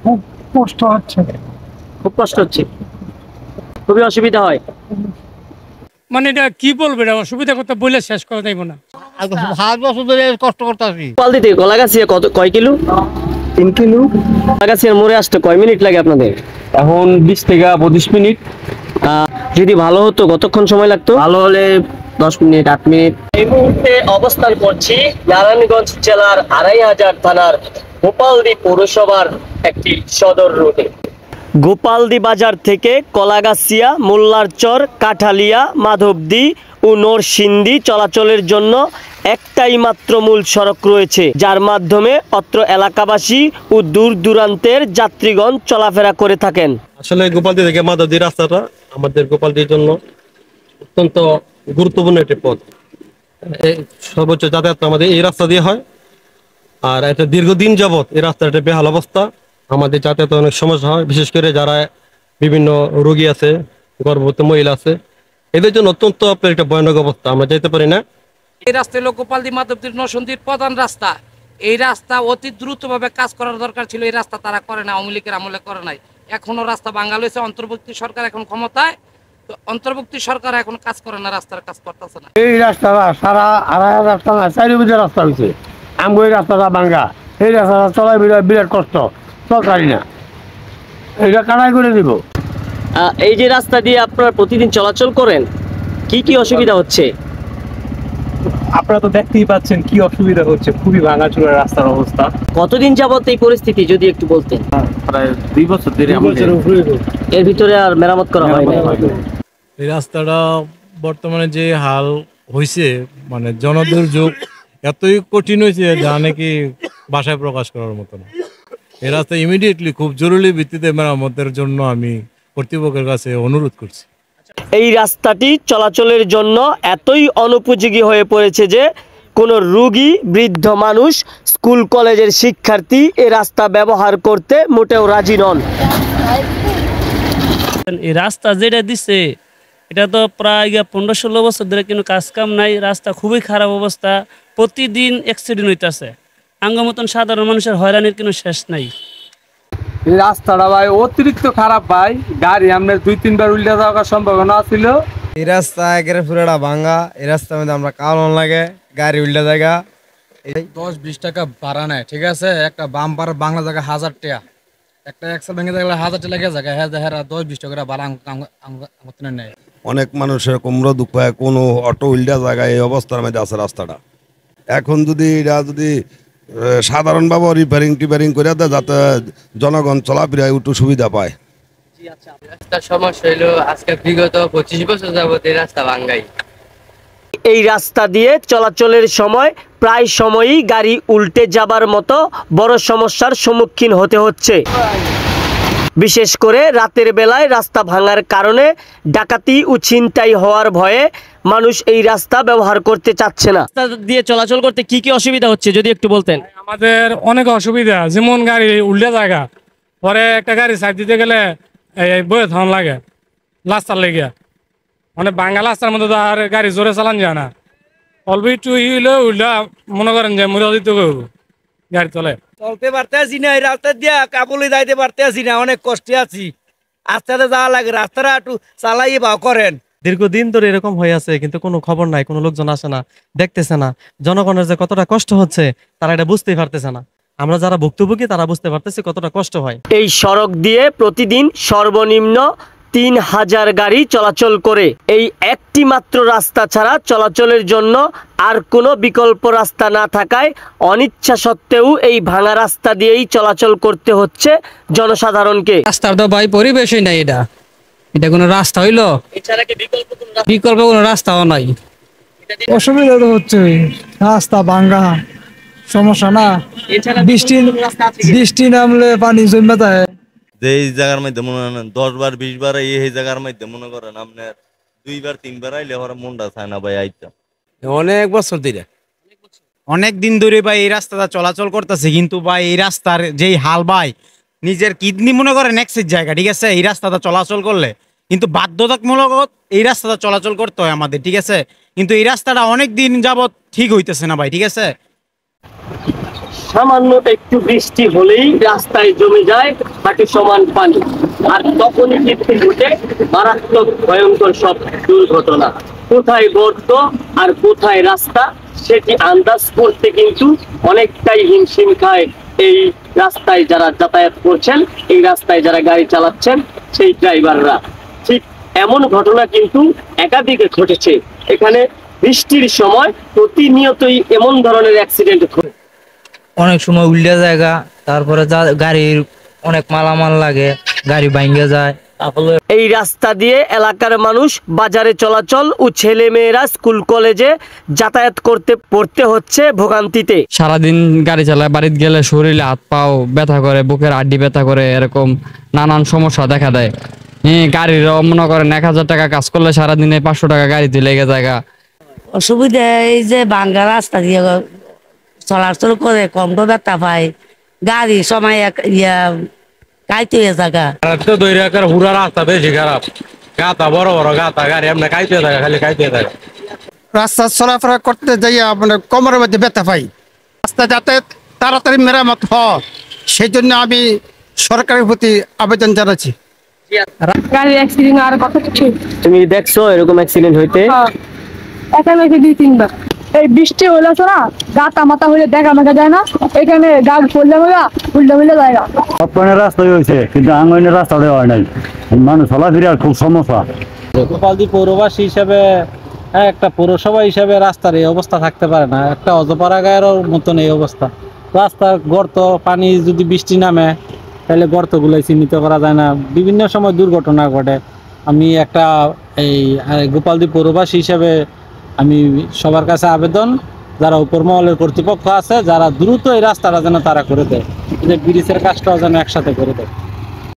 খুব কষ্ট হচ্ছে। খুব কষ্ট হচ্ছে, খুবই অসুবিধা হয়। মানে এটা কি বলবো, এটা অসুবিধা কথা বলে শেষ করা যাইব না। 7 বছর ধরে কষ্ট করতেছি। গোপালদিতে গলাগাছিয়া কয় কিলো? 3 কিলো। গলাগাছিয়ার মোড়ে আসতে কয় মিনিট লাগে আপনাদের? এখন 20 থেকে 25 মিনিট। যদি ভালো হতো কতক্ষণ সময় লাগতো? ভালো হলে 10 মিনিট 8 মিনিট। এই মুহূর্তে অবস্থান করছি নারায়ণগঞ্জ জেলার 2500 থানার গোপালদি পৌরসভার একটি সদর রোডে। গোপালদি বাজার থেকে কলাগাছিয়া, মোল্লারচর, কাঠালিয়া, মাধবদী ও নরসিংদী চলাচলের জন্য একটাই মাত্র মূল সড়ক রয়েছে, যার মাধ্যমে অত্র এলাকাবাসী ও দূর দূরান্তের যাত্রীগণ চলাফেরা করে থাকেন। আসলে গোপালদি থেকে মাধবদী রাস্তাটা আমাদের গোপালদির জন্য অত্যন্ত গুরুত্বপূর্ণ একটি পথ। সর্বোচ্চ যাতায়াত আমাদের এই রাস্তা দিয়ে হয়, আর এটা দীর্ঘদিন যাবৎ এই রাস্তাটা বেহাল অবস্থা। আমাদের যাতায়াতে অনেক সমস্যা হয়, বিশেষ করে যারা বিভিন্ন রোগী আছে, গর্ভবতী মহিলা আছে, এদের জন্য অত্যন্ত একটা ভয়ানক অবস্থা, আমরা যেতে পারি না। এই রাস্তা হলো গোপালদি মাধবদীর নরসিংদীর প্রধান রাস্তা। এই রাস্তা অতি দ্রুতভাবে কাজ করার দরকার ছিল, এই রাস্তা তারা করে না, আওয়ামী লীগের আমলে করে নাই। এখনো রাস্তা বাঙ্গাল হয়েছে, অন্তর্বর্তী সরকার এখন ক্ষমতায়, তো অন্তর্বর্তী সরকার এখন কাজ করে না, রাস্তার কাজ করতেছে না। এই রাস্তাটা সারা 2500 টাকা 4 বছর রাস্তা হয়েছে। আমগো এই রাস্তাটা ভাঙ্গা, এই রাস্তাটা চলাই বিরাট কষ্ট, চলতারি না, এটা কানাই করে দিব। এই যে রাস্তা দিয়ে আপনারা প্রতিদিন চলাচল করেন, কি কি অসুবিধা হচ্ছে? আপনারা তো দেখতেই পাচ্ছেন কি অসুবিধা হচ্ছে, খুবই ভাঙাচোরা রাস্তার অবস্থা। কতদিন যাবত এই পরিস্থিতি যদি একটু বলতেন? প্রায় 2 বছর ধরে। এর ভিতরে আর মেরামত করা হয় না। এই রাস্তাটা বর্তমানে যে হাল হয়েছে, মানে জনদুর্যোগ এতই কঠিন হয়েছে যা নাকি ভাষায় প্রকাশ করার মতো না। এই রাস্তা ইমিডিয়েটলি খুব জরুরি ভিত্তিতে মেরামতের জন্য আমি কর্তৃপক্ষের কাছে অনুরোধ করছি। এই রাস্তাটি চলাচলের জন্য এতই অনুপযোগী হয়ে পড়েছে যে কোনো রোগী, বৃদ্ধ মানুষ, স্কুল কলেজের শিক্ষার্থী এই রাস্তা ব্যবহার করতে মোটেও রাজি নন। এই রাস্তা যেটা দিচ্ছে এটা তো প্রায় 15-16 বছর ধরে কিন্তু কাজ কাম নাই। রাস্তা খুবই খারাপ অবস্থা, প্রতিদিন অ্যাক্সিডেন্ট হইতেছে। আঙ্গ মতন সাধারণ মানুষের হয়রানির কোনো শেষ নাই। এই রাস্তাটা ভাই অতিরিক্ত খারাপ ভাই, গাড়ি আমরা 2-3 বার উল্টে যাওয়ার সম্ভাবনা ছিল। এই রাস্তা একেবারে পুরোটা ভাঙ্গা, এই রাস্তার মধ্যে আমরা কালন লাগে, গাড়ি উল্টা জায়গা। 10-20 টাকা ভাড়া নেয়, ঠিক আছে। একটা বাম্পার বাংলা জায়গা 1000 টাকা, একটা এক্সেল ভেঙে থাকলে 1000 টাকা লেগে জায়গা, হ্যাঁ 10-20 টাকা ভাড়া নেয়। অনেক মানুষের কুমড়ো দুঃখ হয়, কোনো অটো উল্টা জায়গায় এই অবস্থার মধ্যে আছে রাস্তাটা। এখন যদি এটা সাধারণভাবে রিপেয়ারিং করে দেয়, যাতে জনগণ চলাফেরায় একটু সুবিধা পায়। রাস্তার সমস্যা হলো আজকে বিগত 25 বছর যাবত এই রাস্তা ভাঙ্গাই। এই রাস্তা দিয়ে চলাচলের সময় প্রায় সময়ই গাড়ি উল্টে যাবার মতো বড় সমস্যার সম্মুখীন হতে হচ্ছে। বিশেষ করে রাতের বেলায় রাস্তা ভাঙার কারণে ডাকাতি ও ছিনতাই হওয়ার ভয়ে মানুষ এই রাস্তা ব্যবহার করতে চাচ্ছে না। রাস্তা দিয়ে চলাচল করতে কি কি অসুবিধা হচ্ছে যদি একটু বলতেন? আমাদের অনেক অসুবিধা, যেমন গাড়ি উল্টে জায়গা, পরে একটা গাড়ি সাইড দিতে গেলে এই বয়ে থাম লাগে রাস্তার লেগে, মানে বাঙ্গা রাস্তার মধ্যে তো আর গাড়ি জোরে চালান যায় না। অল্প একটু উল্টা মনে করেন যে মরে দিতে গাড়ি চলে, চলতে পারতে আছি না, এই রাস্তা দিয়া কাবুলে যাইতে পারতে আছি না, অনেক কষ্টে আছি। আস্তে যাওয়া লাগে, রাস্তাটা একটু চালাই ভাও করেন। দীর্ঘদিন ধরে এরকম হয়ে আছে, কিন্তু কোনো খবর নাই, কোনো লোকজন আসে না, দেখতেছে না। জনগণের যে কতটা কষ্ট হচ্ছে তারা এটা বুঝতেই পারতেছে না। আমরা যারা ভুক্তভোগী তারা বুঝতে পারতেছি কতটা কষ্ট হয়। এই সড়ক দিয়ে প্রতিদিন সর্বনিম্ন 3000 গাড়ি চলাচল করে। এই একটি মাত্র রাস্তা ছাড়া চলাচলের জন্য আর কোনো বিকল্প রাস্তা না থাকায় অনিচ্ছা সত্ত্বেও এই ভাঙা রাস্তা দিয়েই চলাচল করতে হচ্ছে জনসাধারণকে। রাস্তার তো ভাই পরিবেশই নাই, এটা কোনো রাস্তা হইলো? এছাড়া কি বিকল্প কোনো রাস্তাও নাই। অসুবিধা তো হচ্ছে, রাস্তা ভাঙ্গা সমস্যা না, বৃষ্টি নামলে পানি জমে যায়। এই জায়গার মধ্যে মনে হয় 10 বার 20 বার এই জায়গার মধ্যে মনে করেন আপনার 2 বার 3 বার আইলে আমার মনটা চায় না ভাই আইতাম। অনেক বছর ধরে, অনেক দিন ধরে ভাই এই রাস্তাটা চলাচল করতেছে, কিন্তু ভাই এই রাস্তার যেই হাল ভাই, নিজের কিডনি মনে করেন এক্সের জায়গা, ঠিক আছে। এই রাস্তাটা চলাচল করলে কিন্তু বাধ্যতামূলক এই রাস্তাটা চলাচল করতে হয় আমাদের, ঠিক আছে। কিন্তু এই রাস্তাটা অনেক দিন যাবত ঠিক হইতেছে না ভাই, ঠিক আছে। সামান্য একটু বৃষ্টি হলেই রাস্তায় জমে যায় হাঁটু সমান পানি, আর তখনই কিন্তু ঘটে মারাত্মক ভয়ঙ্কর সব দুর্ঘটনা। কোথায় গর্ত আর কোথায় রাস্তা সেটি আন্দাজ করতে কিন্তু অনেকটাই হিমশিম খায় এই রাস্তায় যারা যাতায়াত করছেন, এই রাস্তায় যারা গাড়ি চালাচ্ছেন সেই ড্রাইভাররা। ঠিক এমন ঘটনা কিন্তু একাধিকে ঘটেছে এখানে। বৃষ্টির সময় প্রতিনিয়তই এমন ধরনের অ্যাক্সিডেন্ট ঘটে। অনেক সময় উল্টা জায়গা, তারপরে গাড়ির অনেক মালামাল লাগে, গাড়ি ভাঙ্গে যায়। এই রাস্তা দিয়ে এলাকার মানুষ বাজারে চলাচল ও ছেলে মেয়েরা স্কুল কলেজে যাতায়াত করতে পড়তে হচ্ছে ভোগান্তিতে। সারাদিন গাড়ি চালায়, বাড়িতে গেলে শরীরে হাত পাও ব্যথা করে, বুকের হাড্ডি ব্যথা করে, এরকম নানান সমস্যা দেখা দেয়। গাড়ির মনে করেন 1000 টাকা কাজ করলে সারাদিনে 500 টাকা গাড়িতে লেগে যায়। অসুবিধা এই যে ভাঙ্গা রাস্তা দিয়ে চলাচল করে কম ব্যথা পায়, গাড়ি সময় কাইতে জায়গা পুরা রাস্তা বেশি খারাপ, গাতা বড় বড় গাতা, গাড়ি এমনি কাইতে থাকে, খালি কাইতে থাকে। রাস্তা চলাফেরা করতে যাইয়া মানে কোমরের মধ্যে ব্যথা পাই। রাস্তা যাতে তাড়াতাড়ি মেরামত হয় সেই জন্য আমি সরকারের প্রতি আবেদন জানাচ্ছি। গাড়ি অ্যাক্সিডেন্ট আর কত কিছু তুমি দেখছো এরকম অ্যাক্সিডেন্ট হইতে? এখানে 2-3 বার এই বৃষ্টি হইলে তো না গাতা মাথা হইলে দেখা মাখা যায় না, এখানে গাছ পড়লে উল্টে যায় না। সবখানে রাস্তা হয়েছে কিন্তু আঙ্গনের রাস্তা দেওয়া নাই, মানুষ চলাফেরার খুব সমস্যা। গোপালদি পৌরবাসী হিসাবে একটা পৌরসভা হিসাবে রাস্তার এই অবস্থা থাকতে পারে না। একটা অজপাড়া গায়ের মতন এই অবস্থা, রাস্তার গর্ত, পানি যদি বৃষ্টি নামে তাহলে গর্তগুলোই চিহ্নিত করা যায় না, বিভিন্ন সময় দুর্ঘটনা ঘটে। আমি একটা এই গোপালদি পৌরবাসী হিসাবে আমি সবার কাছে আবেদন, যারা উপর মহলের কর্তৃপক্ষ আছে, যারা দ্রুত এই রাস্তাটা যেন তারা করে দেয়, যে ব্রিজের কাজটাও যেন একসাথে করে দেয়।